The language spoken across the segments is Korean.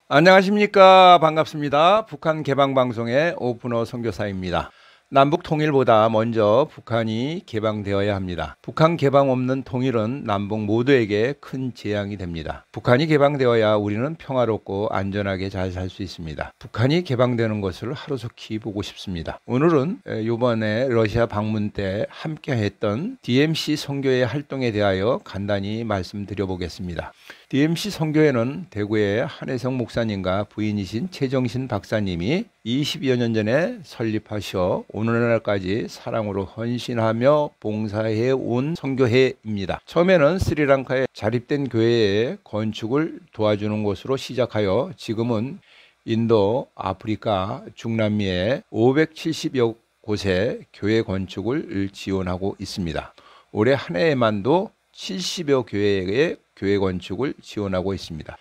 안녕하십니까. 반갑습니다. 북한 개방방송의 오픈어 선교사입니다. 남북 통일보다 먼저 북한이 개방되어야 합니다. 북한 개방 없는 통일은 남북 모두에게 큰 재앙이 됩니다. 북한이 개방되어야 우리는 평화롭고 안전하게 잘 살 수 있습니다. 북한이 개방되는 것을 하루속히 보고 싶습니다. 오늘은 이번에 러시아 방문 때 함께 했던 DMC 선교회 활동에 대하여 간단히 말씀드려 보겠습니다. DMC 선교회는 대구의 한혜성 목사님과 부인이신 최정신 박사님이 20여 년 전에 설립하셔 오늘날까지 사랑으로 헌신하며 봉사해 온 선교회입니다. 처음에는 스리랑카에 자립된 교회의 건축을 도와주는 것으로 시작하여 지금은 인도, 아프리카, 중남미의 570여 곳의 교회 건축을 지원하고 있습니다. 올해 한 해에만도 70여 교회의 교회 건축을 지원하고 있습니다.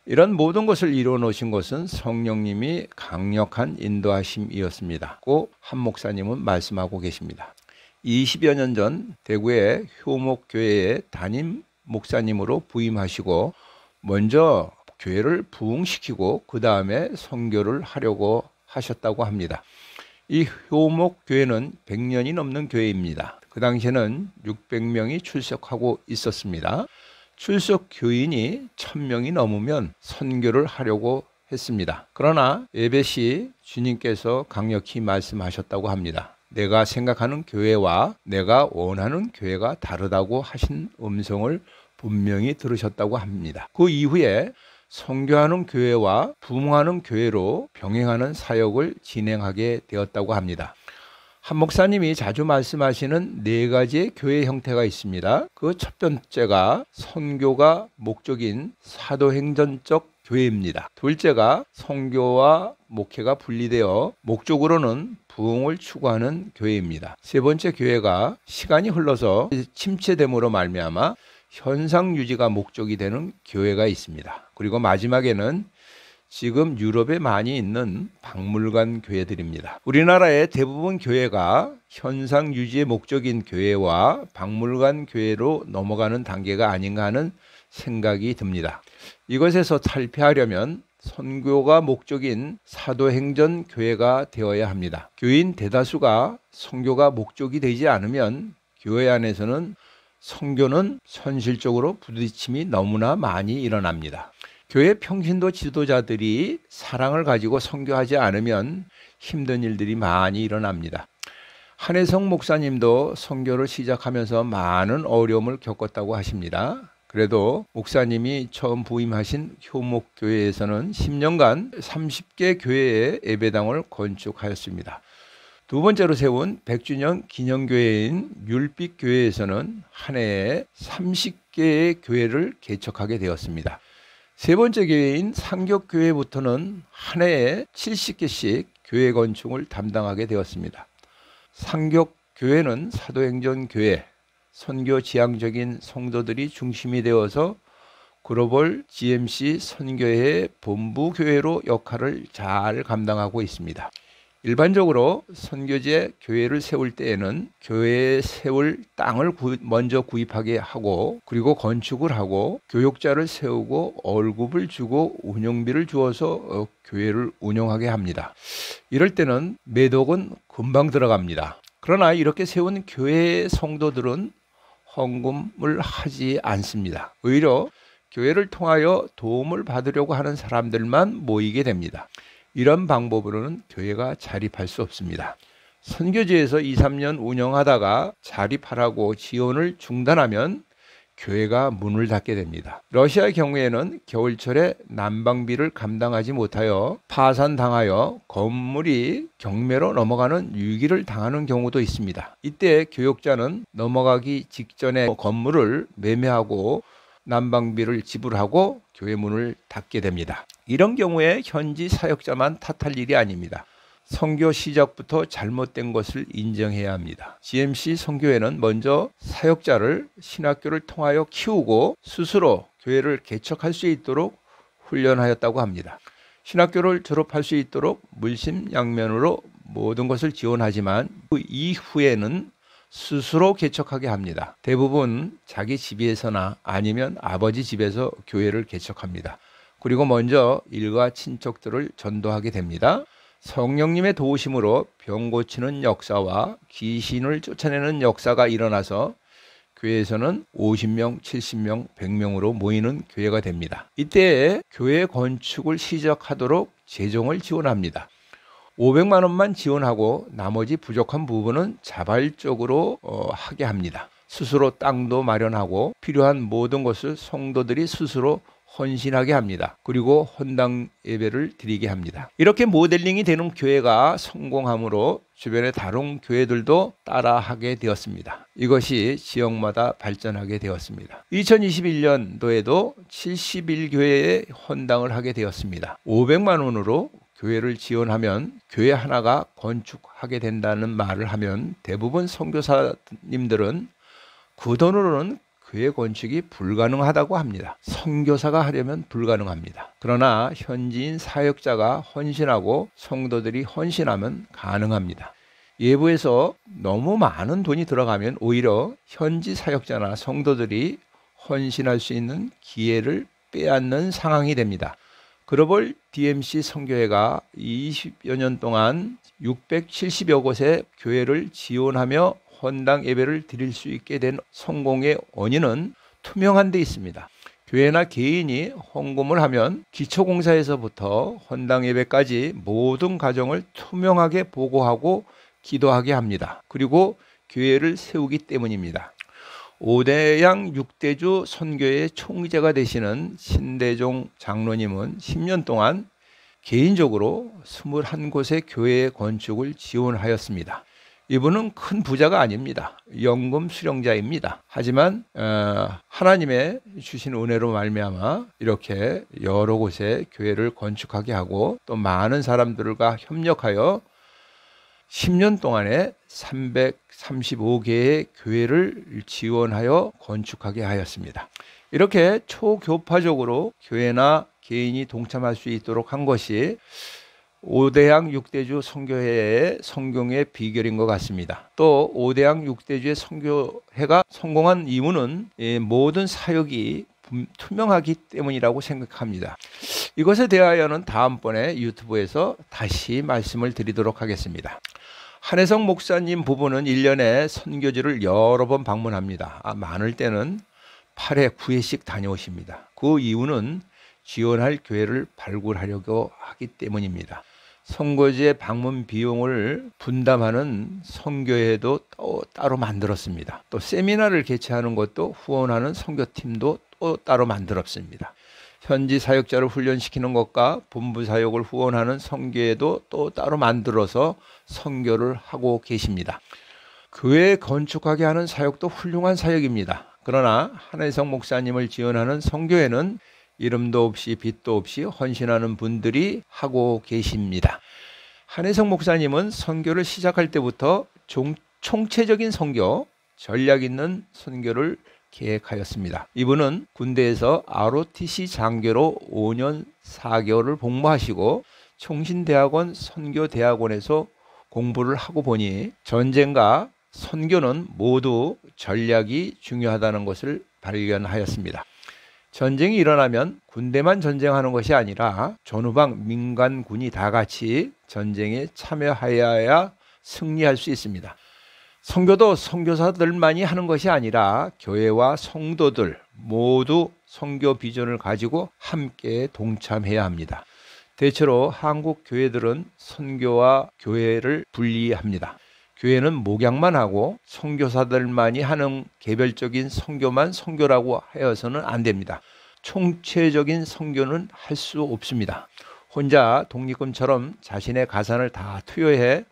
이런 모든 것을 이루어 놓으신 것은 성령님이 강력한 인도하심이었습니다. 고 한 목사님은 말씀하고 계십니다. 20여 년 전 대구의 효목교회의 담임 목사님으로 부임하시고 먼저 교회를 부흥시키고 그 다음에 선교를 하려고 하셨다고 합니다. 이 효목교회는 100년이 넘는 교회입니다. 그 당시에는 600명이 출석하고 있었습니다. 출석 교인이 1000명이 넘으면 선교를 하려고 했습니다. 그러나 예배 시 주님께서 강력히 말씀하셨다고 합니다. 내가 생각하는 교회와 내가 원하는 교회가 다르다고 하신 음성을 분명히 들으셨다고 합니다. 그 이후에 선교하는 교회와 부흥하는 교회로 병행하는 사역을 진행하게 되었다고 합니다. 한 목사님이 자주 말씀하시는 4가지의 교회 형태가 있습니다. 그 첫 번째가 선교가 목적인 사도행전적 교회입니다. 둘째가 선교와 목회가 분리되어 목적으로는 부흥을 추구하는 교회입니다. 세 번째 교회가 시간이 흘러서 침체됨으로 말미암아 현상 유지가 목적이 되는 교회가 있습니다. 그리고 마지막에는 지금 유럽에 많이 있는 박물관 교회들입니다. 우리나라의 대부분 교회가 현상 유지의 목적인 교회와 박물관 교회로 넘어가는 단계가 아닌가 하는 생각이 듭니다. 이것에서 탈피하려면 선교가 목적인 사도행전 교회가 되어야 합니다. 교인 대다수가 선교가 목적이 되지 않으면 교회 안에서는 선교는 현실적으로 부딪힘이 너무나 많이 일어납니다. 교회 평신도 지도자들이 사랑을 가지고 선교하지 않으면 힘든 일들이 많이 일어납니다. 한혜성 목사님도 선교를 시작하면서 많은 어려움을 겪었다고 하십니다. 그래도 목사님이 처음 부임하신 효목교회에서는 10년간 30개 교회의 예배당을 건축하였습니다. 두 번째로 세운 100주년 기념교회인 율빛교회에서는 한 해에 30개의 교회를 개척하게 되었습니다. 세 번째 교회인 상격교회부터는 한 해에 70개씩 교회 건축을 담당하게 되었습니다. 상격교회는 사도행전 교회, 선교 지향적인 성도들이 중심이 되어서 글로벌 GMC 선교회의 본부교회로 역할을 잘 감당하고 있습니다. 일반적으로 선교지에 교회를 세울 때에는 교회에 세울 땅을 먼저 구입하게 하고 그리고 건축을 하고 교육자를 세우고 월급을 주고 운영비를 주어서 교회를 운영하게 합니다. 이럴 때는 매독은 금방 들어갑니다. 그러나 이렇게 세운 교회 성도들은 헌금을 하지 않습니다. 오히려 교회를 통하여 도움을 받으려고 하는 사람들만 모이게 됩니다. 이런 방법으로는 교회가 자립할 수 없습니다. 선교지에서 2, 3년 운영하다가 자립하라고 지원을 중단하면 교회가 문을 닫게 됩니다. 러시아의 경우에는 겨울철에 난방비를 감당하지 못하여 파산당하여 건물이 경매로 넘어가는 위기를 당하는 경우도 있습니다. 이때 교육자는 넘어가기 직전에 건물을 매매하고 난방비를 지불하고 교회 문을 닫게 됩니다. 이런 경우에 현지 사역자만 탓할 일이 아닙니다. 선교 시작부터 잘못된 것을 인정해야 합니다. GMC 선교회는 먼저 사역자를 신학교를 통하여 키우고 스스로 교회를 개척할 수 있도록 훈련하였다고 합니다. 신학교를 졸업할 수 있도록 물심양면으로 모든 것을 지원하지만 그 이후에는 스스로 개척하게 합니다. 대부분 자기 집에서나 아니면 아버지 집에서 교회를 개척합니다. 그리고 먼저 일가 친척들을 전도하게 됩니다. 성령님의 도우심으로 병 고치는 역사와 귀신을 쫓아내는 역사가 일어나서 교회에서는 50명, 70명, 100명으로 모이는 교회가 됩니다. 이때 교회 건축을 시작하도록 재정을 지원합니다. 500만 원만 지원하고 나머지 부족한 부분은 자발적으로 하게 합니다. 스스로 땅도 마련하고 필요한 모든 것을 성도들이 스스로 헌신하게 합니다. 그리고 헌당 예배를 드리게 합니다. 이렇게 모델링이 되는 교회가 성공함으로 주변의 다른 교회들도 따라하게 되었습니다. 이것이 지역마다 발전하게 되었습니다. 2021년도에도 71교회에 헌당을 하게 되었습니다. 500만 원으로 교회를 지원하면 교회 하나가 건축하게 된다는 말을 하면 대부분 선교사님들은 그 돈으로는 교회 건축이 불가능하다고 합니다. 선교사가 하려면 불가능합니다. 그러나 현지인 사역자가 헌신하고 성도들이 헌신하면 가능합니다. 외부에서 너무 많은 돈이 들어가면 오히려 현지 사역자나 성도들이 헌신할 수 있는 기회를 빼앗는 상황이 됩니다. 글로벌 DMC 선교회가 20여 년 동안 670여 곳의 교회를 지원하며 헌당 예배를 드릴 수 있게 된 성공의 원인은 투명한 데 있습니다. 교회나 개인이 헌금을 하면 기초공사에서부터 헌당 예배까지 모든 과정을 투명하게 보고하고 기도하게 합니다. 그리고 교회를 세우기 때문입니다. 5대양 6대주 선교의 총재가 되시는 신대종 장로님은 10년 동안 개인적으로 21곳의 교회 건축을 지원하였습니다. 이분은 큰 부자가 아닙니다. 연금 수령자입니다. 하지만 하나님의 주신 은혜로 말미암아 이렇게 여러 곳에 교회를 건축하게 하고 또 많은 사람들과 협력하여 10년 동안에 335개의 교회를 지원하여 건축하게 하였습니다. 이렇게 초교파적으로 교회나 개인이 동참할 수 있도록 한 것이 5대양 6대주 선교회의 성공의 비결인 것 같습니다. 또 5대양 6대주의 선교회가 성공한 이유는 모든 사역이 투명하기 때문이라고 생각합니다. 이것에 대하여는 다음번에 유튜브에서 다시 말씀을 드리도록 하겠습니다. 한혜성 목사님 부부는 1년에 선교지를 여러 번 방문합니다. 많을 때는 8회, 9회씩 다녀오십니다. 그 이유는 지원할 교회를 발굴하려고 하기 때문입니다. 선교지의 방문 비용을 분담하는 선교회도 따로 만들었습니다. 또 세미나를 개최하는 것도 후원하는 선교팀도 또 따로 만들었습니다. 현지 사역자를 훈련시키는 것과 본부 사역을 후원하는 선교회도 또 따로 만들어서 선교를 하고 계십니다. 교회 건축하게 하는 사역도 훌륭한 사역입니다. 그러나 한혜성 목사님을 지원하는 선교회는 이름도 없이 빛도 없이 헌신하는 분들이 하고 계십니다. 한혜성 목사님은 선교를 시작할 때부터 총체적인 선교, 전략 있는 선교를 계획하였습니다. 이분은 군대에서 ROTC 장교로 5년 4개월을 복무하시고 총신대학원 선교대학원에서 공부를 하고 보니 전쟁과 선교는 모두 전략이 중요하다는 것을 발견하였습니다. 전쟁이 일어나면 군대만 전쟁하는 것이 아니라 전후방 민간군이 다 같이 전쟁에 참여하여야 승리할 수 있습니다. 선교도 선교사들만이 하는 것이 아니라 교회와 성도들 모두 선교 비전을 가지고 함께 동참해야 합니다. 대체로 한국 교회들은 선교와 교회를 분리합니다. 교회는 목양만 하고 선교사들만이 하는 개별적인 선교만 선교라고 하여서는 안 됩니다. 총체적인 선교는 할 수 없습니다. 혼자 독립금처럼 자신의 가산을 다 투여해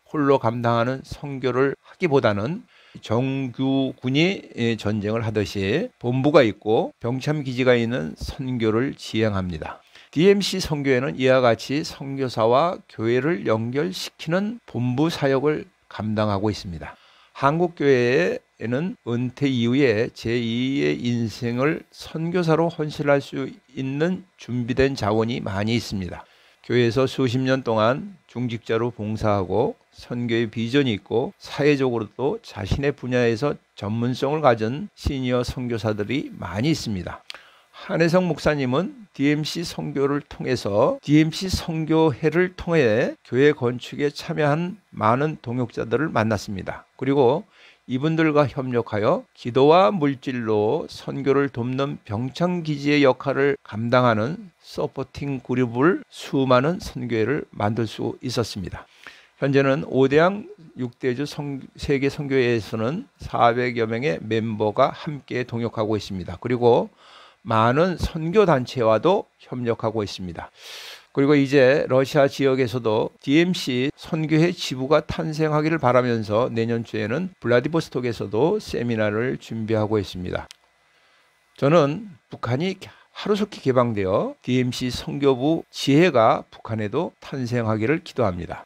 홀로 감당하는 선교를 하기보다는 정규군이 전쟁을 하듯이 본부가 있고 병참기지가 있는 선교를 지향합니다. DMC 선교회는 이와 같이 선교사와 교회를 연결시키는 본부 사역을 감당하고 있습니다. 한국교회에는 은퇴 이후에 제2의 인생을 선교사로 헌신할 수 있는 준비된 자원이 많이 있습니다. 교회에서 수십 년 동안 중직자로 봉사하고 선교의 비전이 있고 사회적으로도 자신의 분야에서 전문성을 가진 시니어 선교사들이 많이 있습니다. 한혜성 목사님은 DMC 선교를 통해서 DMC 선교회를 통해 교회 건축에 참여한 많은 동역자들을 만났습니다. 그리고 이분들과 협력하여 기도와 물질로 선교를 돕는 병창기지의 역할을 감당하는 서포팅 그룹을 수많은 선교회를 만들 수 있었습니다. 현재는 5대양 6대주 세계 선교회에서는 400여 명의 멤버가 함께 동역하고 있습니다. 그리고 많은 선교단체와도 협력하고 있습니다. 그리고 이제 러시아 지역에서도 DMC 선교회 지부가 탄생하기를 바라면서 내년 초에는 블라디보스톡에서도 세미나를 준비하고 있습니다. 저는 북한이 하루속히 개방되어 DMC 선교부 지회가 북한에도 탄생하기를 기도합니다.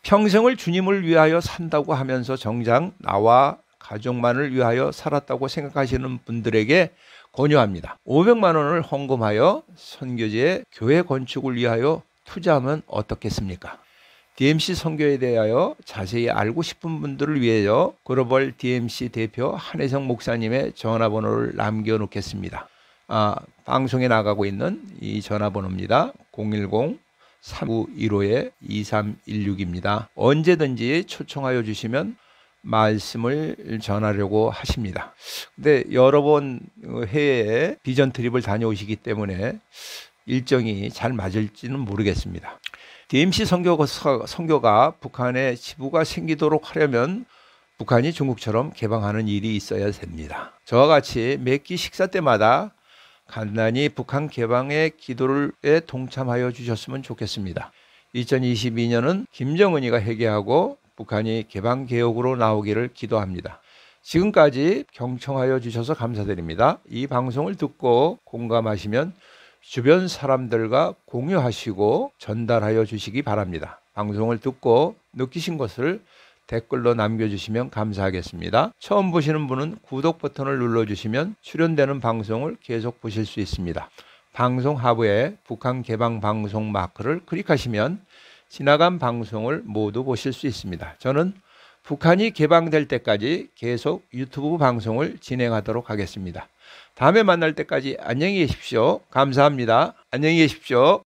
평생을 주님을 위하여 산다고 하면서 정작 나와 가족만을 위하여 살았다고 생각하시는 분들에게 권유합니다. 500만 원을 헌금하여 선교지의 교회 건축을 위하여 투자하면 어떻겠습니까? DMC 선교에 대하여 자세히 알고 싶은 분들을 위하여 글로벌 DMC 대표 한혜성 목사님의 전화번호를 남겨놓겠습니다. 방송에 나가고 있는 이 전화번호입니다. 010-3915-2316입니다. 언제든지 초청하여 주시면 말씀을 전하려고 하십니다. 근데 여러 번 해외에 비전 트립을 다녀오시기 때문에 일정이 잘 맞을지는 모르겠습니다. DMC 선교가 북한에 지부가 생기도록 하려면 북한이 중국처럼 개방하는 일이 있어야 됩니다. 저와 같이 매 끼 식사 때마다 간단히 북한 개방의 기도에 동참하여 주셨으면 좋겠습니다. 2022년은 김정은이가 회개하고 북한이 개방개혁으로 나오기를 기도합니다. 지금까지 경청하여 주셔서 감사드립니다. 이 방송을 듣고 공감하시면 주변 사람들과 공유하시고 전달하여 주시기 바랍니다. 방송을 듣고 느끼신 것을 댓글로 남겨주시면 감사하겠습니다. 처음 보시는 분은 구독 버튼을 눌러주시면 출연되는 방송을 계속 보실 수 있습니다. 방송 하부에 북한 개방 방송 마크를 클릭하시면 지나간 방송을 모두 보실 수 있습니다. 저는 북한이 개방될 때까지 계속 유튜브 방송을 진행하도록 하겠습니다. 다음에 만날 때까지 안녕히 계십시오. 감사합니다. 안녕히 계십시오.